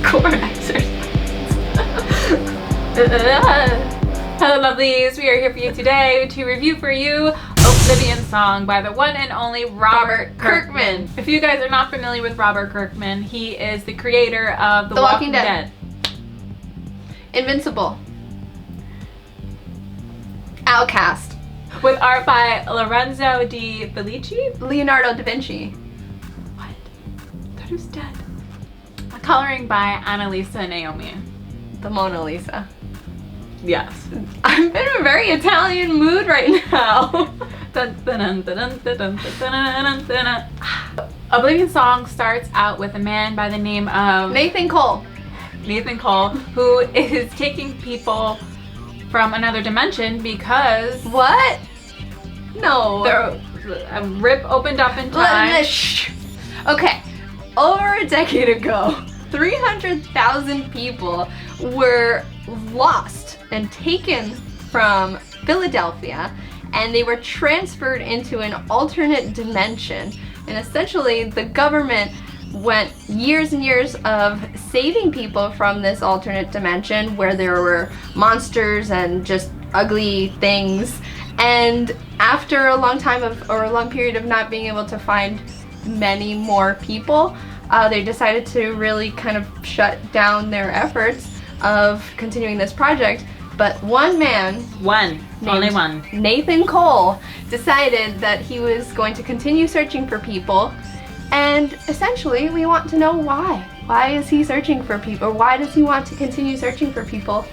core exercise. Hello lovelies, we are here for you today to review for you Oblivion Song by the one and only Robert Kirkman. If you guys are not familiar with Robert Kirkman, he is the creator of The Walking Dead, Invincible, Outcast, with art by Lorenzo di Felici, Leonardo da Vinci. What? That was dead. Coloring by Annalisa and Naomi. The Mona Lisa. Yes. I'm in a very Italian mood right now. Oblivion Song starts out with a man by the name of Nathan Cole, who is taking people from another dimension because what? No. A rip opened up in time. Okay, over a decade ago, 300,000 people were lost and taken from Philadelphia, and they were transferred into an alternate dimension. And essentially, the government went years and years of saving people from this alternate dimension where there were monsters and just ugly things. And after a long period of not being able to find many more people, they decided to really kind of shut down their efforts of continuing this project. But one man, only one, Nathan Cole, decided that he was going to continue searching for people. And essentially, we want to know why. Why is he searching for people? Why does he want to continue searching for people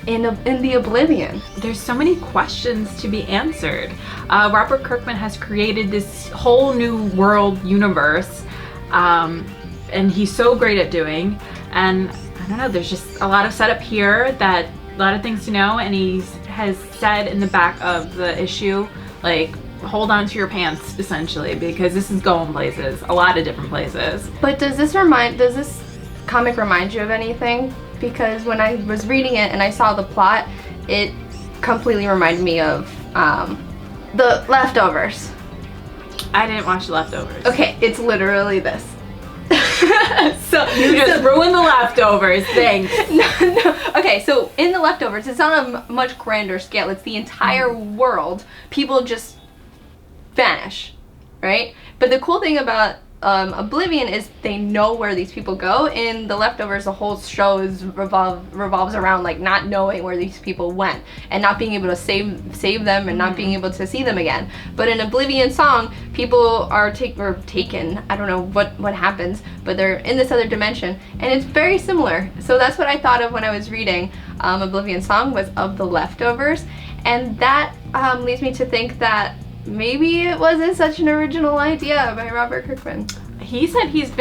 in the Oblivion? There's so many questions to be answered. Robert Kirkman has created this whole new world universe, and he's so great at doing. And I don't know, there's just a lot of setup here, that a lot of things to know, and he has said in the back of the issue, like, hold on to your pants, essentially, because this is going places, a lot of different places. But does this comic remind you of anything? Because when I was reading it and I saw the plot, it completely reminded me of The Leftovers. I didn't watch The Leftovers. Okay, it's literally this. So you just ruined The Leftovers, thanks. No. Okay, so in The Leftovers, it's on a much grander scale. It's the entire world. People just vanish, right? But the cool thing about Oblivion is they know where these people go. In The Leftovers, the whole show revolves around like not knowing where these people went and not being able to save them and not being able to see them again. But in Oblivion Song, people are taken. I don't know what happens, but they're in this other dimension, and it's very similar. So that's what I thought of when I was reading Oblivion Song, was of The Leftovers, and that leads me to think that maybe it wasn't such an original idea by Robert Kirkman. He said he's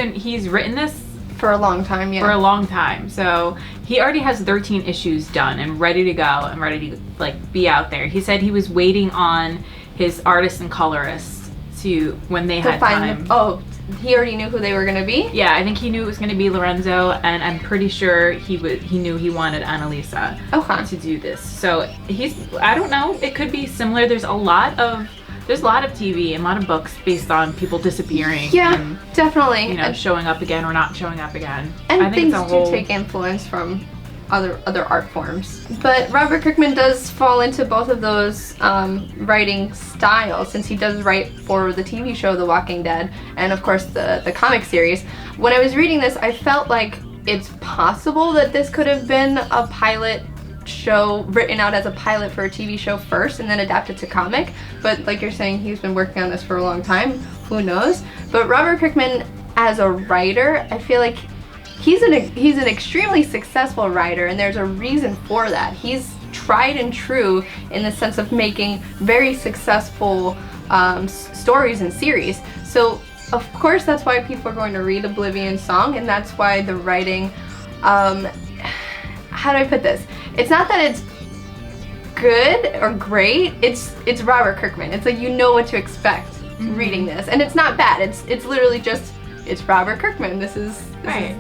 written this for a long time, yeah. For a long time. So he already has 13 issues done and ready to go and ready to like be out there. He said he was waiting on his artists and colorists to when they had time. Oh, he already knew who they were gonna be? Yeah, I think he knew it was gonna be Lorenzo, and I'm pretty sure he knew he wanted Annalisa to do this. So I don't know, it could be similar. There's a lot of TV and a lot of books based on people disappearing. Yeah, and, definitely. You know, showing up again or not showing up again. And I think things do take influence from other art forms. But Robert Kirkman does fall into both of those writing styles, since he does write for the TV show The Walking Dead and of course the comic series. When I was reading this, I felt like it's possible that this could have been a pilot show written out as a pilot for a TV show first and then adapted to comic, but like you're saying, he's been working on this for a long time, who knows. But Robert Kirkman as a writer, I feel like he's an extremely successful writer, and there's a reason for that. He's tried and true in the sense of making very successful stories and series. So of course that's why people are going to read Oblivion Song, and that's why the writing, how do I put this? It's not that it's good or great, it's Robert Kirkman. It's like you know what to expect reading this, and it's not bad. It's literally just, it's Robert Kirkman. This is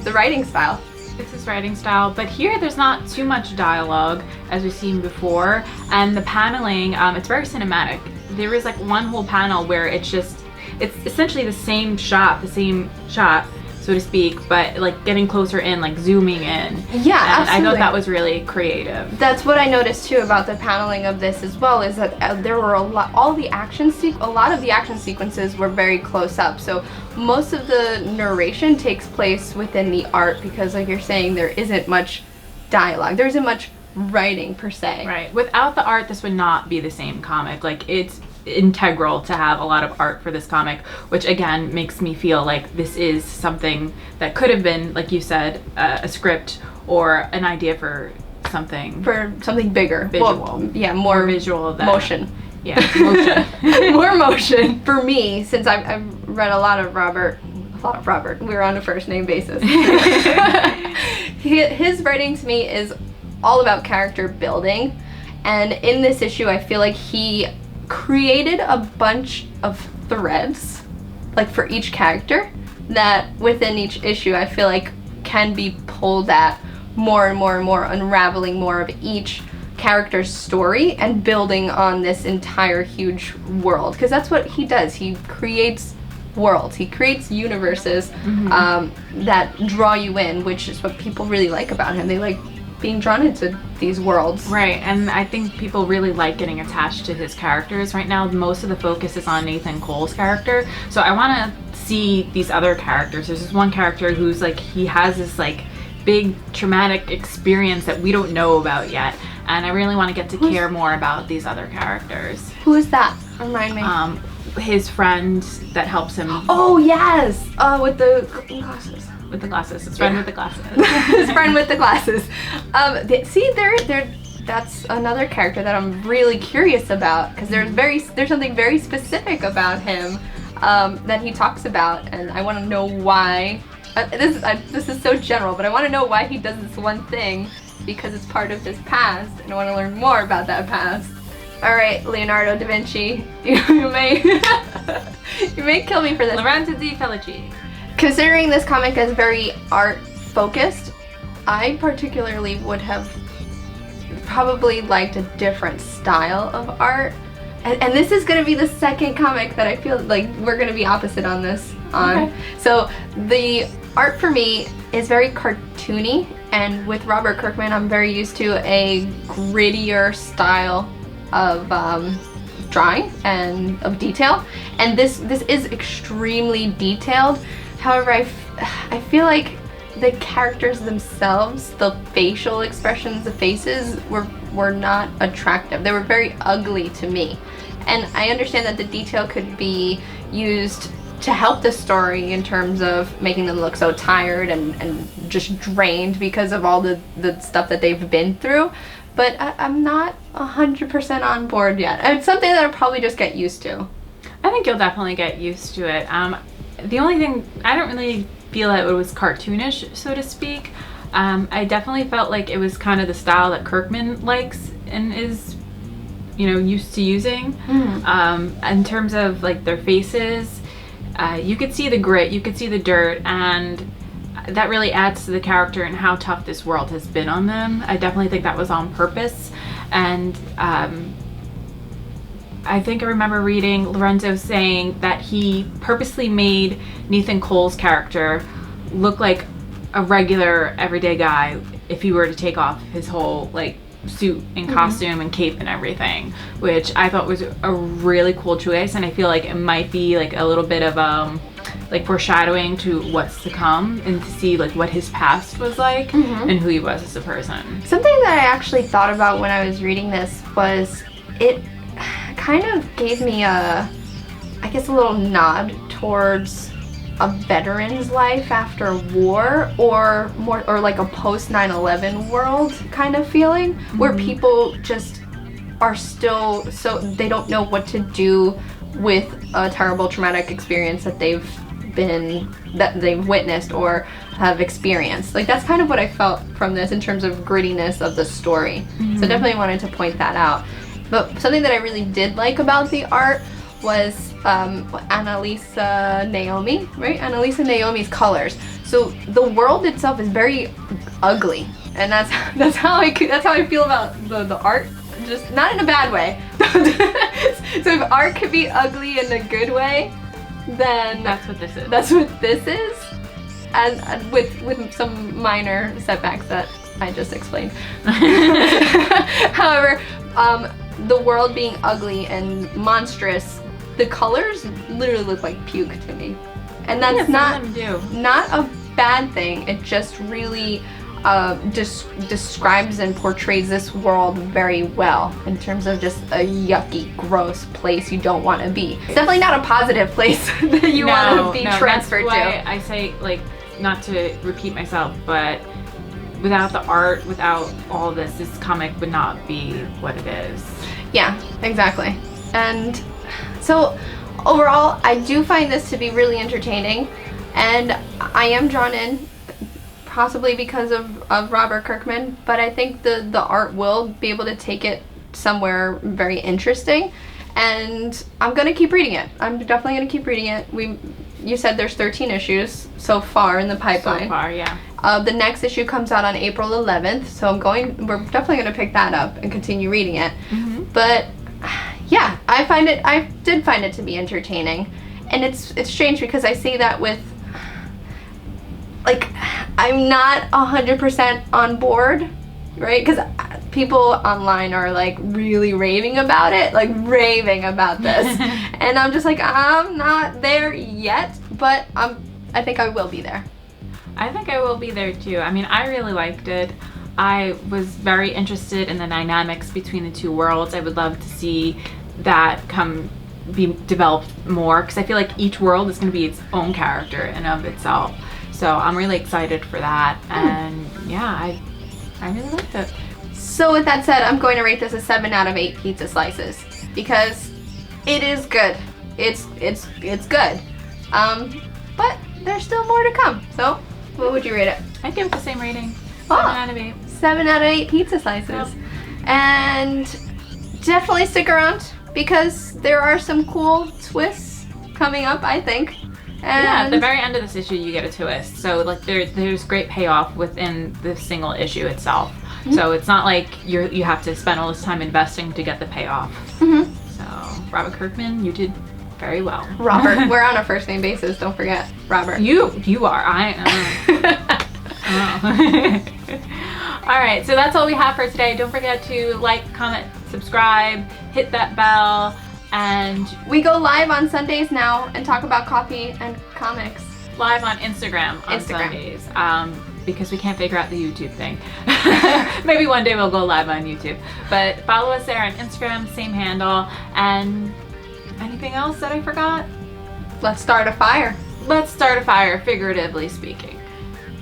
the writing style. It's his writing style, but here there's not too much dialogue as we've seen before, and the paneling, it's very cinematic. There is like one whole panel where it's essentially the same shot, so to speak, but like getting closer in, like zooming in. Yeah, and absolutely. I thought that was really creative. That's what I noticed too about the paneling of this as well, is that there were a lot of the action sequences were very close up. So most of the narration takes place within the art because, like you're saying, there isn't much dialogue. There isn't much writing per se. Right. Without the art, this would not be the same comic. Like, it's integral to have a lot of art for this comic, which again makes me feel like this is something that could have been, like you said, a script or an idea for something bigger, visual. Well, yeah, more visual than motion. Yeah, motion. More motion for me, since I've read a lot of Robert. We were on a first name basis. His writing to me is all about character building, and in this issue I feel like he created a bunch of threads, like for each character, that within each issue I feel like can be pulled at more and more and more, unraveling more of each character's story and building on this entire huge world, because that's what he does. He creates worlds, he creates universes that draw you in, which is what people really like about him. They like being drawn into these worlds. Right, and I think people really like getting attached to his characters. Right now, most of the focus is on Nathan Cole's character, so I want to see these other characters. There's this one character who's like, he has this like big traumatic experience that we don't know about yet, and I really want to get to care more about these other characters. Who is that? Remind me. His friend that helps him. Oh yes, with the glasses. With the glasses. His friend with the glasses. His friend with the glasses. That's another character that I'm really curious about, because there's something very specific about him that he talks about, and I want to know why. This is so general, but I want to know why he does this one thing, because it's part of his past, and I want to learn more about that past. All right, Leonardo da Vinci, you may kill me for this. Lorenzo di Felici. Considering this comic is very art focused, I particularly would have probably liked a different style of art. And this is going to be the second comic that I feel like we're going to be opposite on this. Okay. So the art for me is very cartoony, and with Robert Kirkman I'm very used to a grittier style of drawing and of detail, and this is extremely detailed. However, I feel like the characters themselves, the facial expressions, the faces were not attractive. They were very ugly to me, and I understand that the detail could be used to help the story in terms of making them look so tired and just drained because of all the stuff that they've been through. But I'm not 100% on board yet. It's something that I'll probably just get used to. I think you'll definitely get used to it. The only thing, I don't really feel that it was cartoonish, so to speak. I definitely felt like it was kind of the style that Kirkman likes and is, used to using. In terms of like their faces, you could see the grit, you could see the dirt, and that really adds to the character and how tough this world has been on them. I definitely think that was on purpose, and I think I remember reading Lorenzo saying that he purposely made Nathan Cole's character look like a regular everyday guy if he were to take off his whole like suit and costume and cape and everything, which I thought was a really cool choice, and I feel like it might be like a little bit of like foreshadowing to what's to come, and to see like what his past was like and who he was as a person. Something that I actually thought about when I was reading this was it kind of gave me a little nod towards a veteran's life after war, or like a post 9/11 world kind of feeling, where people just are still so they don't know what to do with a terrible traumatic experience that they've witnessed or have experienced. Like, that's kind of what I felt from this in terms of grittiness of the story. So definitely wanted to point that out. But something that I really did like about the art was Annalisa Naomi, right? Annalisa Naomi's colors. So the world itself is very ugly, and that's how I feel about the art. Just not in a bad way. So if art could be ugly in a good way, then that's what this is. That's what this is. and with some minor setbacks that I just explained. However, the world being ugly and monstrous, the colors literally look like puke to me, and that's not a bad thing. It just really describes and portrays this world very well in terms of just a yucky, gross place you don't want to be. It's definitely not a positive place that you want to be transferred that's why to. I say, like, not to repeat myself, but without the art, without all this comic would not be what it is. Yeah, exactly. And so overall, I do find this to be really entertaining, and I am drawn in, possibly because of Robert Kirkman, but I think the art will be able to take it somewhere very interesting, and I'm gonna keep reading it. I'm definitely gonna keep reading it. You said there's 13 issues so far in the pipeline. So far, yeah. The next issue comes out on April 11th, so we're definitely gonna pick that up and continue reading it. Mm-hmm. But yeah, I did find it to be entertaining, and it's strange because I say that with, like, I'm not 100% on board, right? Because people online are like really raving about it, like raving about this, and I'm just like, I'm not there yet, but I think I will be there. I think I will be there too. I mean, I really liked it. I was very interested in the dynamics between the two worlds. I would love to see that be developed more, because I feel like each world is going to be its own character in of itself. So I'm really excited for that, and yeah, I really liked it. So with that said, I'm going to rate this a 7 out of 8 pizza slices, because it is good. It's good. But there's still more to come. So what would you rate it? I'd give it the same rating. 7 out of 8. 7 out of 8 pizza slices. Yep. And definitely stick around, because there are some cool twists coming up, I think. And yeah, at the very end of this issue you get a twist. So like there's great payoff within the single issue itself. Mm-hmm. So it's not like you have to spend all this time investing to get the payoff. Mm-hmm. So Robert Kirkman, you did very well. Robert, we're on a first name basis, don't forget. Robert. You are. Alright, so that's all we have for today. Don't forget to like, comment, subscribe, hit that bell. And we go live on Sundays now and talk about coffee and comics. Live on Instagram on Sundays, because we can't figure out the YouTube thing. Maybe one day we'll go live on YouTube. But follow us there on Instagram, same handle. And anything else that I forgot? Let's start a fire. Let's start a fire, figuratively speaking.